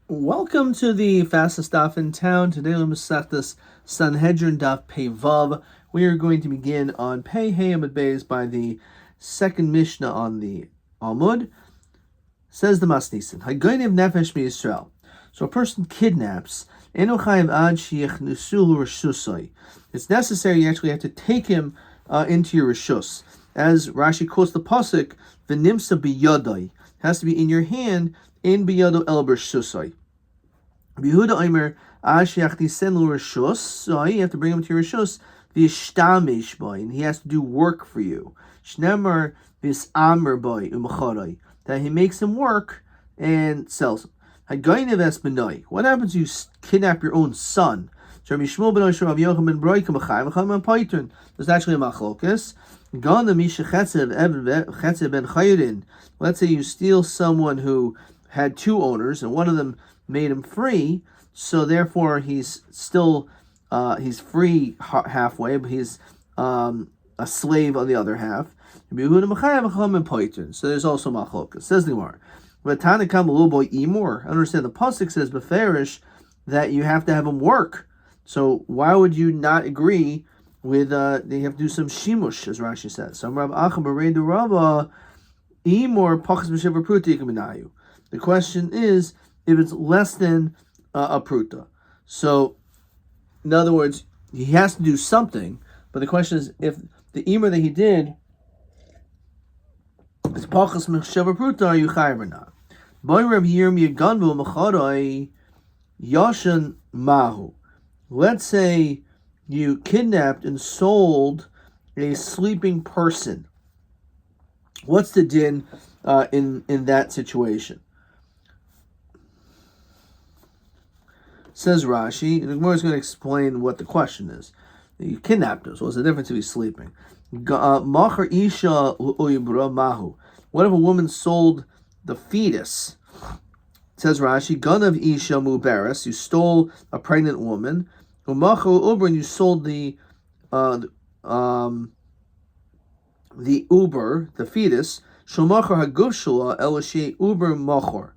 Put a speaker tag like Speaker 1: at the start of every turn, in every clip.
Speaker 1: Welcome to the fastest daf in town. Today we'll start this Sanhedrin daf Pei Vav. We are going to begin on Pei Hey Amud Beis by the second Mishnah on the Amud. Says the Masnisin, Hagoynev nefesh miYisrael. So a person kidnaps. Eno chayiv ad sheyichnusuhu reshusai. It's necessary you actually have to take him into your reshus. As Rashi quotes the pasuk, v'nimsa biyadai. Has to be in your hand. In biyado el b'reshusai. Yehuda Omer, Ashiachti lu reshus. So you have to bring him to your reshus. V'yishtamish boy, and he has to do work for you. Shnemar v'yisamer boy u'macharai, that he makes him work and sells him. Hagaynev es benoi. What happens if you kidnap your own son? There's actually a machlokas. Let's say you steal someone who had two owners and one of them made him free, so therefore he's still he's free halfway, but he's a slave on the other half. So there's also machlokas. Says the Gemara. I understand the pasuk says beferish that you have to have him work. So why would you not agree with they have to do some shimush, as Rashi says? The question is if it's less than a pruta. So in other words, he has to do something, but the question is if the imer that he did is pachas mechshav pruta, are you chayav or not? Let's say you kidnapped and sold a sleeping person. What's the din in that situation? Says Rashi, and the Gemara is going to explain what the question is. You kidnapped him, so what's the difference if he's sleeping? Machar isha mahu. What if a woman sold the fetus? Says Rashi, Ganav isha muberes, you stole a pregnant woman. Umachu uber, and you sold the uber, the fetus. Shomachar haguf shula elashe uber machor,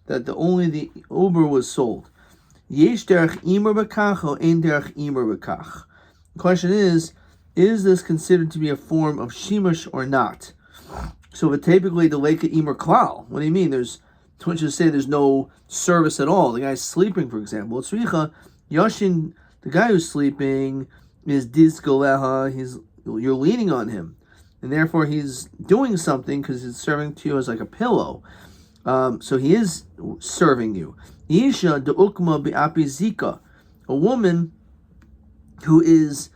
Speaker 1: that only the uber was sold. Yesh derech imer b'kach or ein derech imer b'kach. The question is this considered to be a form of shimush or not? So typically the leka imer klal. What do you mean? Don't you say there's no service at all? The guy's sleeping, for example. It's richa yashin. The guy who's sleeping is disgoleha. You're leaning on him, and therefore he's doing something because he's serving to you as like a pillow. So he is serving you. Isha de ukma be'api zika, a woman who is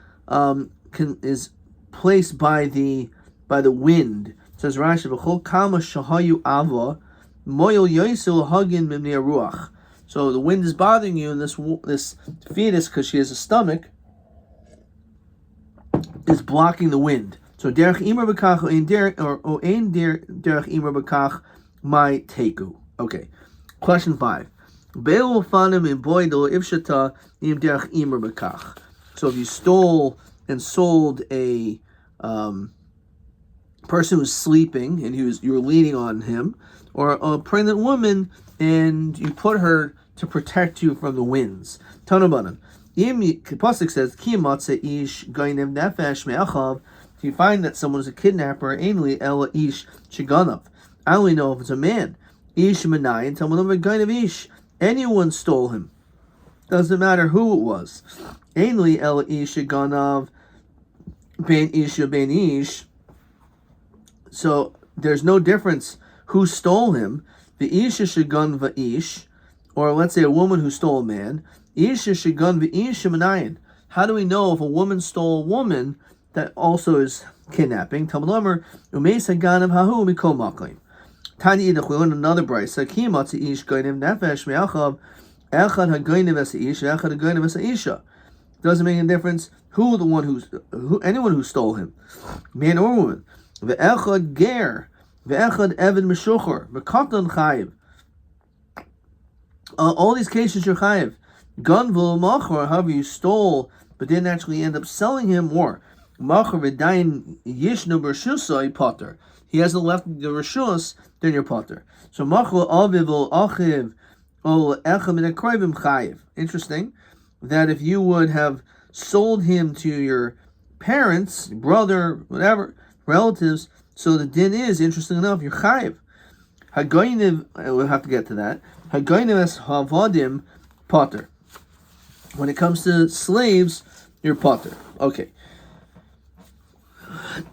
Speaker 1: placed by the wind. It says Rashi, v'chol kama shahayu ava moyel yoisil hagin mimnei ruach. So the wind is bothering you, and this fetus, because she has a stomach, is blocking the wind. So derech imer b'kach or ein derech imer b'kach my teku. Okay. Question 5. So if you stole and sold a person who's sleeping and you were leaning on him, or a pregnant woman and you put her to protect you from the winds. Tanabanan. Pasuk says, if you find that someone is a kidnapper, ainli ela ish shiganav. I only know if it's a man. Ish manayin, tell me a guy of ish. Anyone stole him. Doesn't matter who it was. Ainli ela ish shiganav ben ish ben ish. So there's no difference who stole him. The isha shigan va'ish, or let's say a woman who stole a man. Isha shigan va'ish manayin. How do we know if a woman stole a woman that also is kidnapping? Talmud Omer umeis haganav hahu mikol maklim. Tani idach, we learn another brayso. Kimatzi ish goynev nefesh me'achav echad hagaynev es ish echad hagaynev es isha. Doesn't make any difference who anyone who stole him, man or woman. Ve'echad ger ve'echad eved meshuchor v'katan chayiv. All these cases you're chayiv. Gunvul machor, however you stole but didn't actually end up selling him, or machor v'dayin yishnu b'rshusai potter. He hasn't left the reshus, then you're potter. So machor aviv achiv Interesting that if you would have sold him to your parents, brother, whatever, relatives, so the din is, interesting enough, you're chayiv. Hagoyniv, we'll have to get to that. Hagoyniv es havadim potter. When it comes to slaves, you're potter. Okay.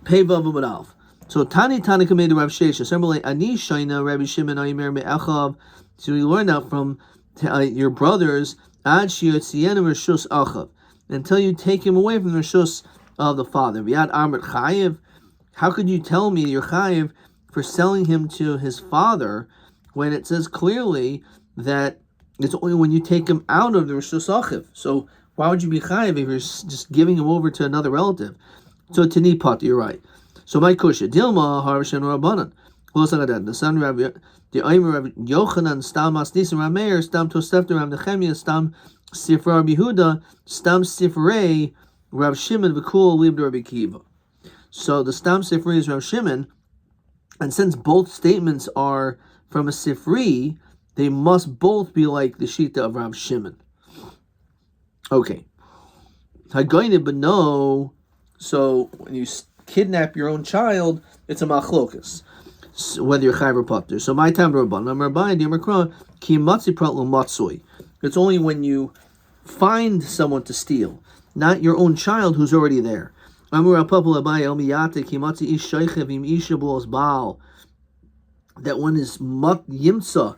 Speaker 1: Pei vav amud aleph. So Tani made the Rav Shesha. Similarly, Ani Shaina Rabbi Shimon Aimer Me'achav. So we learn that from your brothers. Ad Shiyotziyenu Rishus Achav, until you take him away from the Rishus of the father. V'yad Amrit Chayiv. How could you tell me you're Chayiv for selling him to his father when it says clearly that it's only when you take him out of the Rishus Achav? So why would you be Chayiv if you're just giving him over to another relative? So Tani Pat, you're right. So my kusha Dilma Harshan Rabbanan. The son Rabbi the Aimer Rabbi Yochanan Stam Asnisim Rameir Stam Tosefter Rav Nechemia Stam Sifra Rabbi Huda Stam Sifrei Rav Shimon V'Kul Libd Rabbi Kiva. So the Stam Sifrei is Rav Shimon, and since both statements are from a Sifri, they must both be like the Shita of Rav Shimon. Okay. Hagoyne Beno. So when you kidnap your own child, it's a machlokas, whether you're chayav or patur. So my time Rabban, I'm Rabbi, ki matzi prat lo matzoi. It's only when you find someone to steal, not your own child who's already there. That one is mat yimtza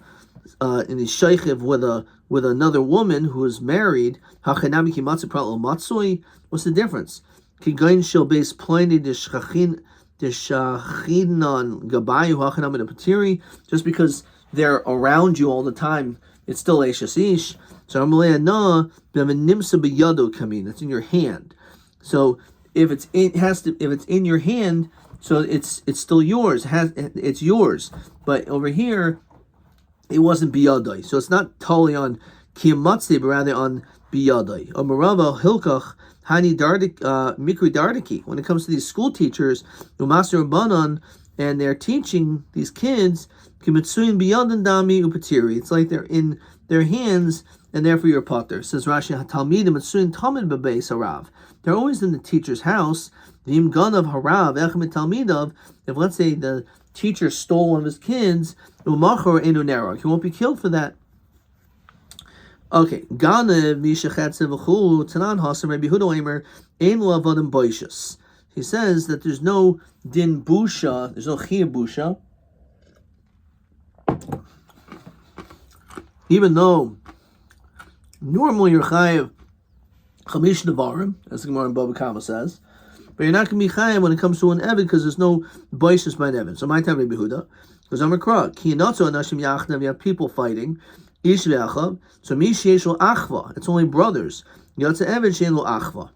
Speaker 1: in his shaychev with another woman who is married. Hachanami ki matzi prat lo matzoi. What's the difference? Kigain shel base pliny deshchachinan gabayu hachanam and patiri. Just because they're around you all the time, it's still eshes ish. So amalei na b'nimsa b'yado kamin. It's in your hand. So if it's in your hand, so it's still yours. It's yours. But over here, it wasn't biyadai. So it's not totally on kiyamatzi, but rather on biyadai. Amarava hilkach. Hani Dardik Mikri Dardiki. When it comes to these school teachers, Umaster Banan, and they're teaching these kids, Kimitsuin Biyadan Dami Upatiri. It's like they're in their hands, and therefore you're potter. Says Rashi Talmidim Mitsuin Talmid Bebeis Harav. They're always in the teacher's house. Vim Ganav Harav Echmit Talmidav. If let's say the teacher stole one of his kids, Umachor Enunera, he won't be killed for that. Okay, Ganev Mishachatze V'Chulu Tanan Hasam Rabbi Huda Omer Ein Lo Avodim Boishas. He says that there's no din busha, there's no chiyuv busha, even though normally you're chayiv chamish nevarim, as the Gemara in Bava Kama says, but you're not going to be chayiv when it comes to an eved because there's no boishas by an eved. So my time Rabbi Huda, because I'm a krah ki notzo anashim yachnev, you have people fighting. Ish ve'achav. So mi sheish lo achva. It's only brothers. Yotze eved shein lo achva.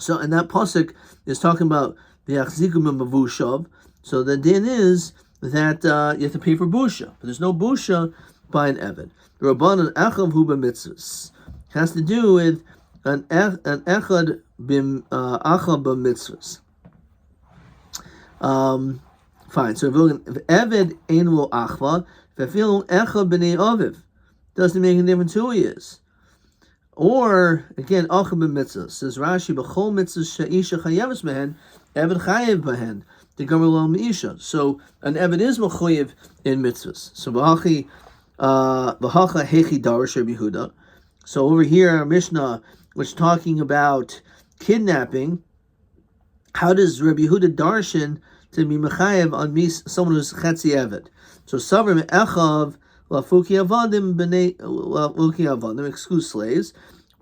Speaker 1: So and that pasuk is talking about the achzikum mavushav. So the din is that you have to pay for busha, but there's no busha by an eved. The rabbanon echav hu b'mitzvahs has to do with an echad bim achav b'mitzvahs. Fine. So if eved ein lo achva. Doesn't make a difference who he is. Or again, achab b'mitzvah says Rashi b'chol mitzvah she'isha chayeves behen eved chayev behen the gomer lo meisha. So an eved is mechayev in mitzvahs. So v'hacha hechi darash Rabbi Yehuda. So over here, our Mishnah was talking about kidnapping. How does Rabbi Yehuda darshan to be mechayev on someone who's chetzi eved? So Savrim Echav Lafuki Avadim Bnei Lafuki Avadim, excuse slaves,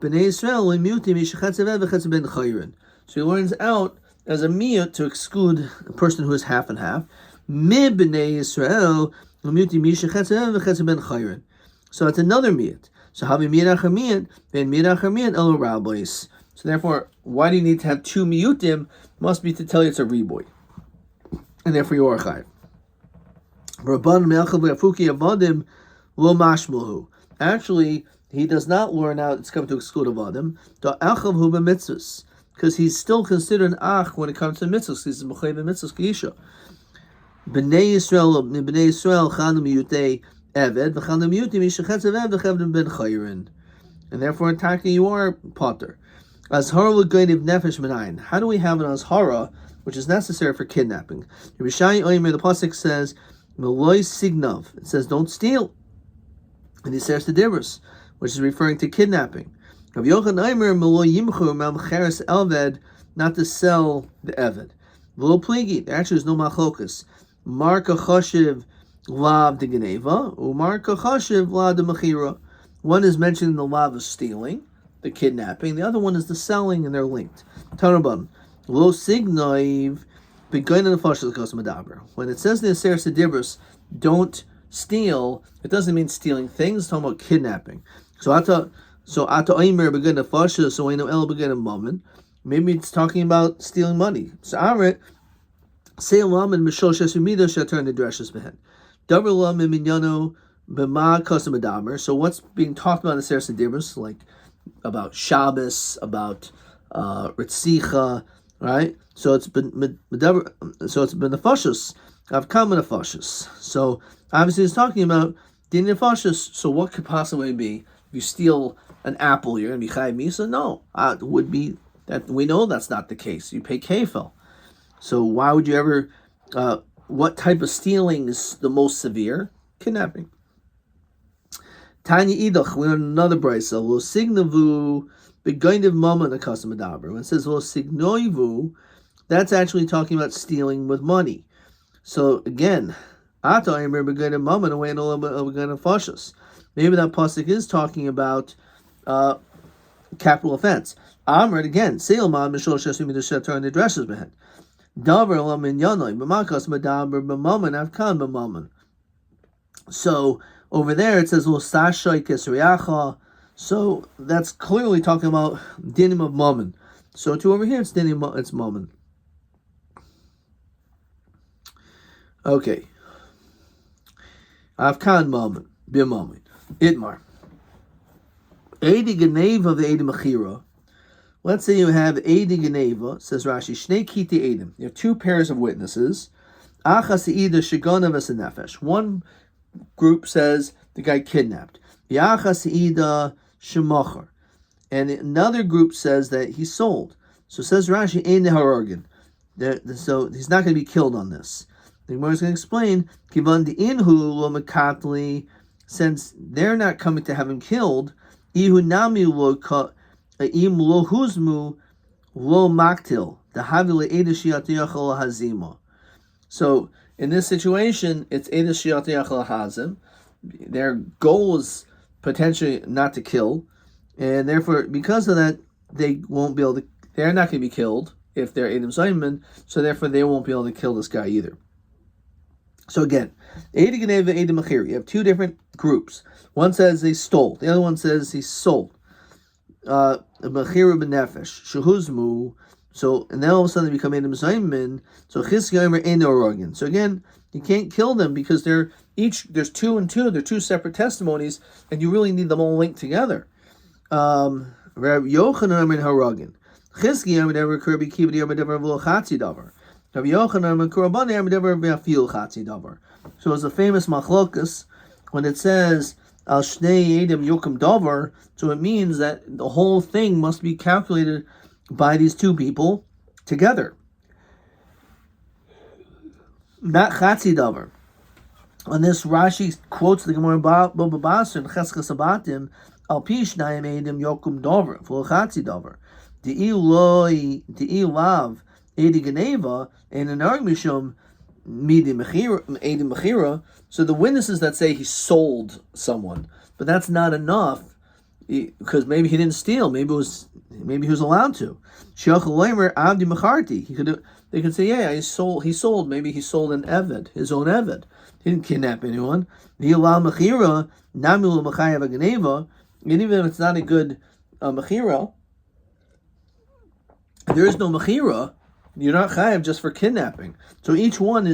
Speaker 1: Bnei Israel Limutim Yishachatzev V'Chatzev Ben Chayrin. So he learns out as a miyut to exclude a person who is half and half. Mi Bnei Israel Limutim Yishachatzev V'Chatzev Ben Chayrin. So it's another miyut. So Havi miyut achar miyut, then miyut achar miyut El Rabbis. So therefore, why do you need to have two miyutim? Must be to tell you it's a reboy, and therefore you are chayiv. Actually, he does not learn out it's coming to exclude avadim. Because he's still considered an ach when it comes to mitzvahs. He's mechayev mitzvahs k'isha. Bnei Yisrael chanu miyutei Eved, v'chal nemiyutim yishachetz eved v'chevdim ben chayrin. And therefore, in Taka, you are potter. Azhara l'goyniv nefesh menayin. How do we have an azhara, which is necessary for kidnapping? The pasuk says, "Meloy signov." It says, "Don't steal." And he says to Dibros, which is referring to kidnapping. Of Yochanan Aimer Meloy yimchu malcheres elved, not to sell the eved. V'lo pligi. There actually is no machlokas. Marka choshev lav de geneva, umarka choshev lav de mechira. One is mentioned in the law of stealing, the kidnapping. The other one is the selling, and they're linked. Tanabon, lo signoiv begoin in the fashal kos medaber. When it says in the Aseret Dibros, don't steal, it doesn't mean stealing things. It's talking about kidnapping. So ata oimer begoin the fashal, so I know el begoin a moment. Maybe it's talking about stealing money. So Aret say lam and mishol shesumida shatur the dreshes behen. Davar lam and minyano. So what's being talked about in the Aseret Dibros, like about Shabbos, about Ritzicha, right? So it's been the nefashos. I've come in nefashos. So obviously it's talking about the nefashos. So what could possibly be if you steal an apple, you're going to be chayav misa? No, it would be that we know that's not the case. You pay kefil. So why would you ever? What type of stealing is the most severe? Kidnapping. Tanya idach, we learn another brayso. Lo signavu begoindiv mama in the custom adaber. When it says lo signoivu, that's actually talking about stealing with money. So again, ata aimer begoindiv mama and way in a little bit of begoindiv fashos. Maybe that pasuk is talking about capital offense. Amrit again, seil ma mishol shesumi the shetar and the dresses behind. Davar lam in yanoi b'makas madaber b'maman avkan b'maman. So over there it says lo sashay kesriacha. So that's clearly talking about dinim of mammon. So to over here it's dinim, it's mammon. Okay. Avkan mammon b'mammon. Itmar. Eidi geneva the eidi mechira. Let's say you have eidi geneva, says Rashi, shnei kiti eidim. You have two pairs of witnesses. Achas eida shigana v'senefesh. One group says the guy kidnapped. Yachas eida shemachar. And another group says that he sold. So says Rashi, ein harorgin. So he's not going to be killed on this. The Gemara is going to explain, kivan di inhu lo mekatli, since they're not coming to have him killed, ihu nami lo im lo huzmu lo maktil, the havile eida shiatiyachal hazima. So in this situation, it's eida shiatiyachal hazim. Their goal is potentially not to kill, and therefore, because of that, they won't be able to. They're not going to be killed if they're Edom Zayman, so therefore they won't be able to kill this guy either. So again, Eidi Geneva, Eidi Mechir. You have two different groups. One says they stole. The other one says he sold. Mechira b'nefesh shehuzmu. So and then all of a sudden they become Edom Zayman. So Chizkiyamer ein organ. So again, you can't kill them because they're each. There's two and two. They're two separate testimonies, and you really need them all linked together. Rabbi Yochanan in Haragin. Chizkiyamer never Kirby Kibdi or never V'Chatzi Davar. Rabbi Yochanan and Kurabani never V'Afil Chatzi Davar. So it's a famous machlokas when it says Al Shnei Edom Yokum Davar. So it means that the whole thing must be calculated by these two people together. Not Chatzi Davar. On this, Rashi quotes the Gemara Baba Basra and Cheskas Abatim Al Pish Naim Edom Yokum Davar for Chatzi Davar. The Ilav Edi Geneva and an Argmishum Midi Mechira. So the witnesses that say he sold someone, but that's not enough because maybe he didn't steal. Maybe he was allowed to. Avdi Mecharti. They could say, yeah, he sold. Maybe he sold an eved, his own eved. He didn't kidnap anyone. The Ilav Mechira Namul Mechayav Geneva. And even if it's not a good Mechira, there is no mechira. You're not chayav just for kidnapping. So each one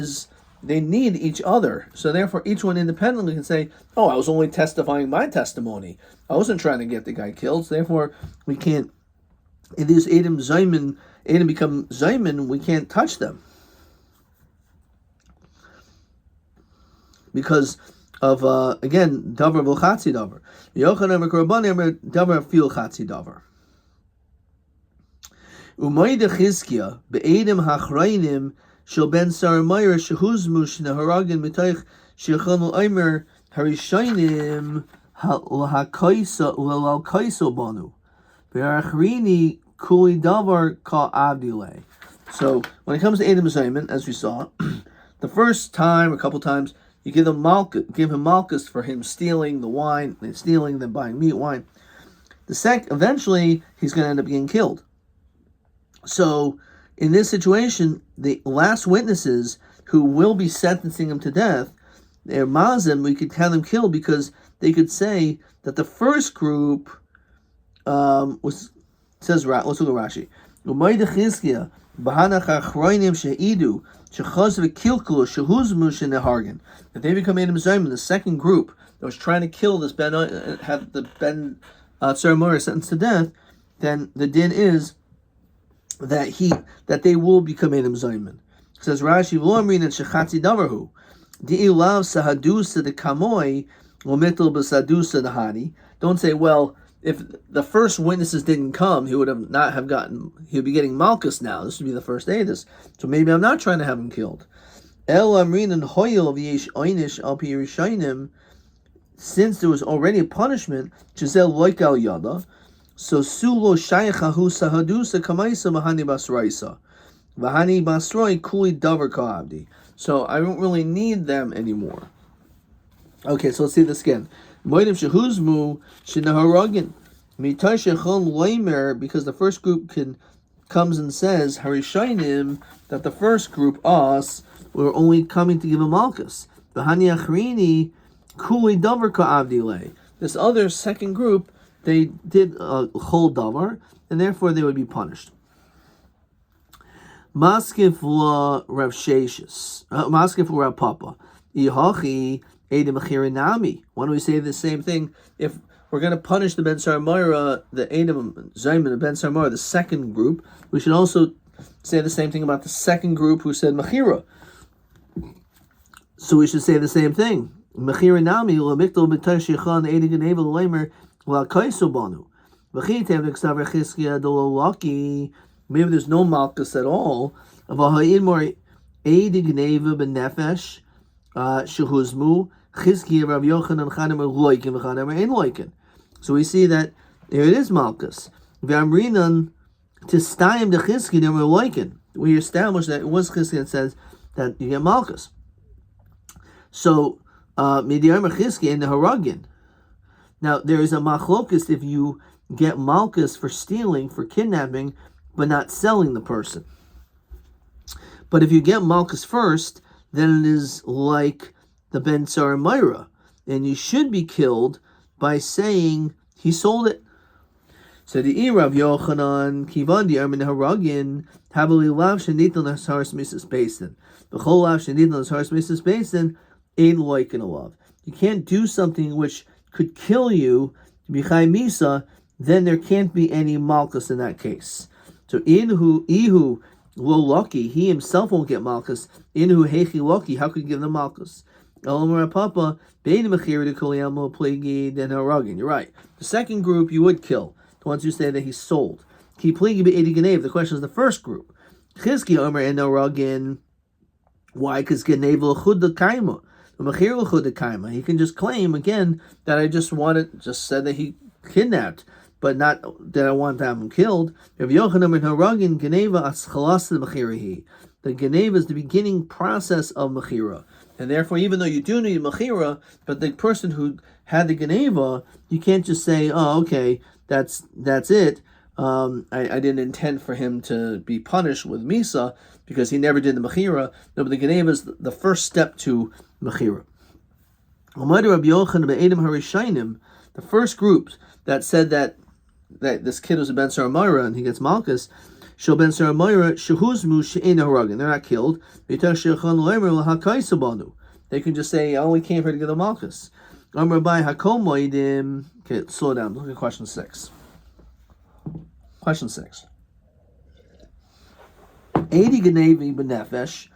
Speaker 1: they need each other. So therefore, each one independently can say, "Oh, I was only testifying my testimony. I wasn't trying to get the guy killed." So therefore, we can't. If these Edom become Zayman, we can't touch them because again, davar v'chatzi davar. Yochanan v'korban emer davar fil chatzi davar. Umayda Chizkiya be'edim hachrayim shel ben Saramayr shehuzmu shneharagin mitoich shechanu aimer harishaynim l'hakaiso banu ve'achrini kuli davar ka avdile. So when it comes to Edom Zayman, as we saw, the first time, a couple times, you give him malchus for him stealing the wine, and stealing, then buying meat, wine. Eventually, he's going to end up getting killed. So, in this situation, the last witnesses who will be sentencing him to death, they're mazim, we could have them killed because they could say that the first group was, says, let's look at Rashi. If they become Edom Zayman, the second group that was trying to kill this have the Ben Saramayr sentenced to death, then the din is that they will become Edom Zayman. Says Rashi, "Lo amrin shechatzi davarhu, di'ilav sahadusa de kamoi, lomitel b'sadusa dehani." Don't say, well, if the first witnesses didn't come, he would be getting malchus now. This would be the first day of this. So maybe I'm not trying to have him killed. El amrin and hoyel v'yesh einish al pi rishayim, since there was already a punishment, chizel loik al yada. So sulo shaykhahu sahadusa kamaisa mahani basraisa. Mahani basroi kuli davar ka'abdi. So I don't really need them anymore. Okay, so let's see this again. Moedim shehuzmu shenaharagin. Mitai shechon loimer, because the first group comes and says, harishainim, that the first group, us, were only coming to give a malchus. Mahani achrini kuli davar ka'abdi le. This other second group, they did a whole davar, and therefore they would be punished. Maskif la Rav Sheshis, Maskif la Rav Papa, Ihachi Edom Achirinami. Why don't we say the same thing? If we're going to punish the Ben Saramayr, the Edom Zayman, the Ben Saramayr, the second group, we should also say the same thing about the second group who said Mechira. So we should say the same thing. Mechirinami la Mikdal B'Tar Shechan Edom Geneva Leimer. Maybe there's no malchus at all. So we see that there it is malchus. We establish that it was Chizkiya that says that you get malchus. So Midiarma Chizkiya in the Haragin. Now, there is a machlokus if you get malchus for stealing, for kidnapping, but not selling the person. But if you get malchus first, then it is like the Ben Saramayr, and you should be killed by saying he sold it. So the Rav Yochanan Kivandi Armin Haragin Havali Lav Shanitan Hasaras Mrs. Basin. The whole Lav Shanitan Hasaras Mrs. Basin ain't like in a love. You can't do something which could kill you to be Chai Misa, then there can't be any malchus in that case. So Ihu lo lucky, he himself won't get malchus. Inhu hechi lucky, how could you give them malchus? Elamar Papa, Bein Mechir de Kolyamo Pligi den Haragin. You're right. The second group you would kill, the ones who say that he sold. Ki Pligi Be'edi Genev. The question is the first group. Chizki Omer and Haragin. Why? Because Genev l'chud de Kaima. He can just claim again that I just said that he kidnapped, but not that I want to have him killed. The Geneva is the beginning process of Mechira. And therefore, even though you do need Mechira, but the person who had the Geneva, you can't just say, oh, okay, that's it. I didn't intend for him to be punished with Misa because he never did the Mechira. No, but the Geneva is the first step to Mechira. The first group that said that this kid was a Ben Saramayr and he gets malchus, Shel Ben Saramayr shehuzmu she'ein haragin. They're not killed. They can just say, I only came here to get the malchus. Okay, slow down. Look at question 6. Question 6. 80 Genevi benefesh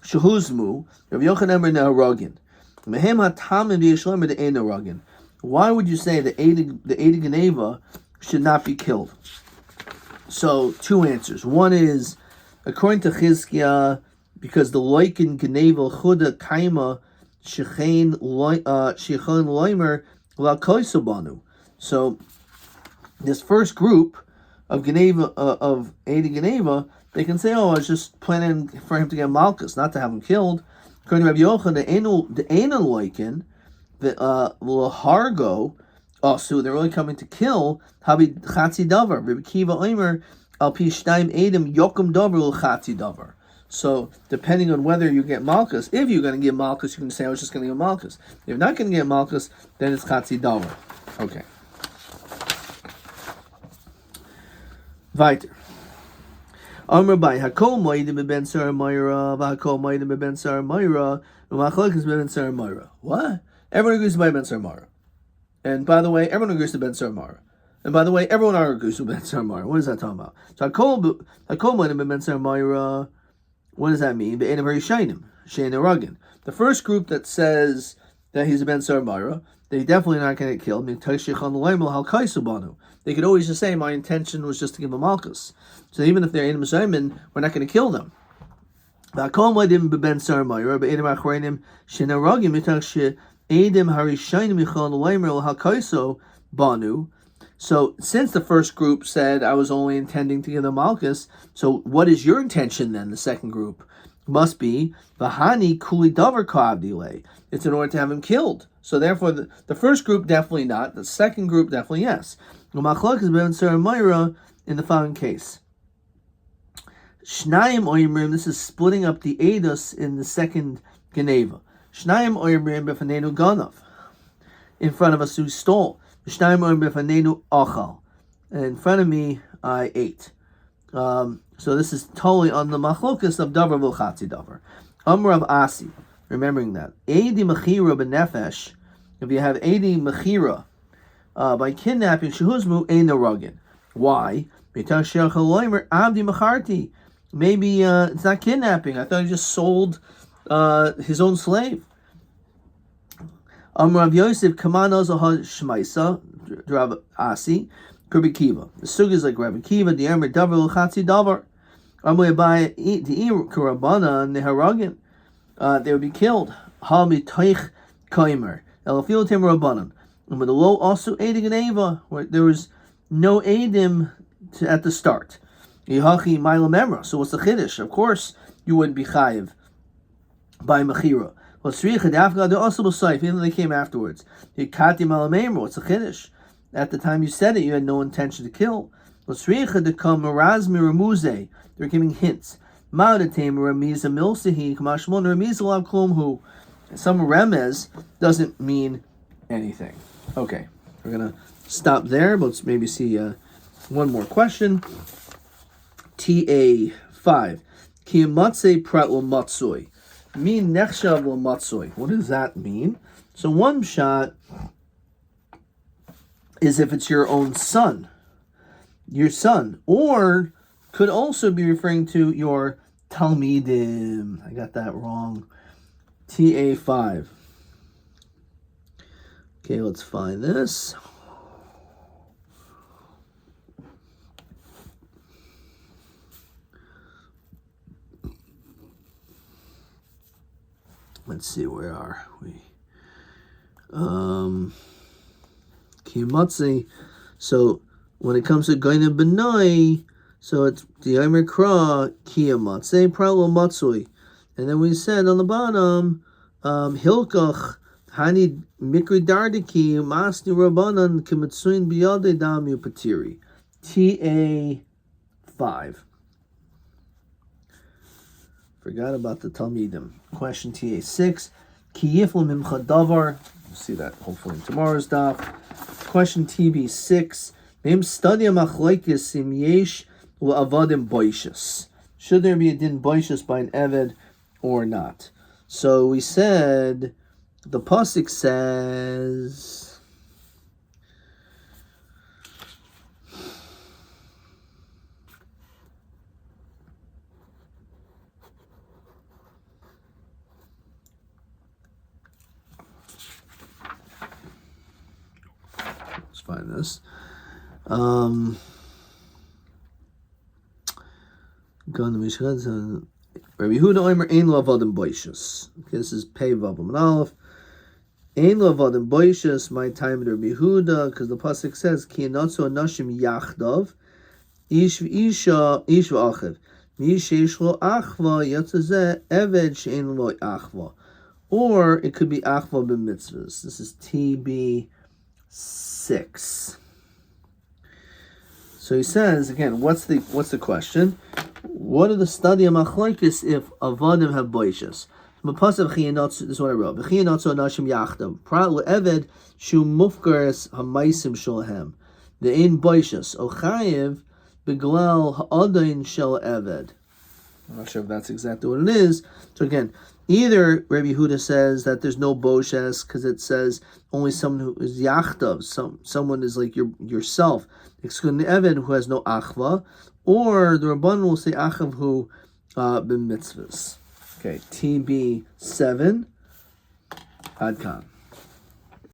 Speaker 1: shehuzmu Rav Yochanan ben Haragin. Why would you say the Eid Geneva should not be killed? So, two answers. One is, according to Chizkiah, because the Loikin Geneva Chuda Kaima Shechain Loimer La Koisobanu. So, this first group of Geneva, of Eid Geneva, they can say, oh, I was just planning for him to get Malchus, not to have him killed. According to Rabbi Yochanan, the Einan Loikin, the Lahargo, so they're really coming to kill Habi Chatzi Davar. Rabbi Kiva Omer Al Pi Shnaim Edim Yokum Davar Chatzi Davar. So depending on whether you get Malchus, if you're going to get Malchus, you can say I was just going to get Malchus. If you're not going to get Malchus, then it's Chatzi Davar. Okay. Weiter. Rabbi Hakol Moedim Ben Sarah Moira, Hakol Moedim Ben Sarah Moira, Machlokes Ben Sarah Moira. What? Everyone agrees by Ben Sarah Moira. And by the way, everyone agrees to Ben Sarah Moira. And by the way, everyone agrees with Ben Sarah Moira. What is that talking about? So Hakol Moedim Ben Sarah Moira. What does that mean? The first group that says that he's a Ben Sarah Moira, they're definitely not going to get killed. They could always just say, my intention was just to give him Malchus. So even if they're in Mizaymin, we're not going to kill them. So since the first group said, I was only intending to give them Malchus, so what is your intention then, the second group? Must be, Vahani Kuli Davar Kavdile. It's in order to have him killed. So therefore, the first group definitely not. The second group definitely yes. In the following case. Shnayim Oyimrim, this is splitting up the Eidos in the second Geneva. Shnayim Oyimrim Befanenu Ganav. In front of us who stole. Shnayim Oyimrim Befanenu Achal. In front of me, I ate. So this is totally on the machlokas of Davar V'Chatzi Davar. Amr of Asi, remembering that. Eidi Mechira B'Nefesh, if you have Eidi Mechira, by kidnapping, Shehuzmu Ein Arugin. Why? Maybe it's not kidnapping. I thought he just sold his own slave. Rav Yosef Kamano Zahad Shmaisa, Rav Asi, Rabbi Kiva. The sug is like Rabbi Kiva, the Amr Davar Chatzi Davar. Amr Abai the Kurabana Neharagin. They would be killed. Hami Taich Kaimer. Elafilatim Rabbanan. And with the low also Eidim Geneva, where there was no Eidim at the start. Yihachi Mailam Emra. So what's the Chiddush? Of course, you wouldn't be Chayiv by Mechira. Well, Sricha Dafga, they're also B'Saif, even though they came afterwards. Yikati Mailam Emra. What's the Chiddush? At the time you said it, you had no intention to kill. Well, Sricha to come Maraz Miramuze. They're giving hints. Ma'adatem Ramiza Milsehi, Kamashmon Ramiza Lav Klumhu. Some remez doesn't mean anything. Okay, we're going to stop there, but let's maybe see one more question. TA5. Kiyamatse prat l'matsoi. Mi nechshav l'matsoi. What does that mean? So one shot is if it's your own son. Your son. Or could also be referring to your Talmidim. I got that wrong. TA5. Okay, let's find this. Let's see, where are we? Kimatzi. So when it comes to Gaina Benai, so it's the Aimer Kra, Kiyamatze, Pralo Matsui. And then we said on the bottom, Hilkach, Hani Mikri Dardiki, Masni Rabbanan, Kimatsuin Biyade Damu Patiri. TA5. Forgot about the Talmidim. Question TA6. Kiyifl Mimcha Davar. We'll see that hopefully in tomorrow's daf. Question TB6. Mim Stadia Machlaikis Im Yesh Avadim Boishas. Should there be a din boishas by an Eved or not? So we said, the pasuk says, find this. Rabbi Yehuda Omer Ein Lo Avodim Boishus. This is Pei Vav and Aleph. Ein Lo Avodim Boishus. My time to Rabbi Yehuda, because the pasuk says Ki Enotzu Anashim Yachdav Ish v'Isha Ish v'Achiv Mi Sheish Lo Achva Yatzazeh Eved She'ein Lo Achva. Or it could be Achva b'mitzvahs. This is TB 6. So he says again, what's the question? What are the study of machlokes if avodim have boishas? This is what I wrote. V'chiyanotzu anashim yachdav. Prat le'eved shu mufgares hamaisim shalhem. Ve'ein boishas. O chayiv beglal ha'adain shel eved. I'm not sure if that's exactly what it is. So again, either Rabbi Yehuda says that there's no boishas because it says only someone who is yachdav, someone is like yourself, excluding the eved who has no achva, or the Rabban will say achav who b'mitzvahs. Okay, TB 7. Ad kan.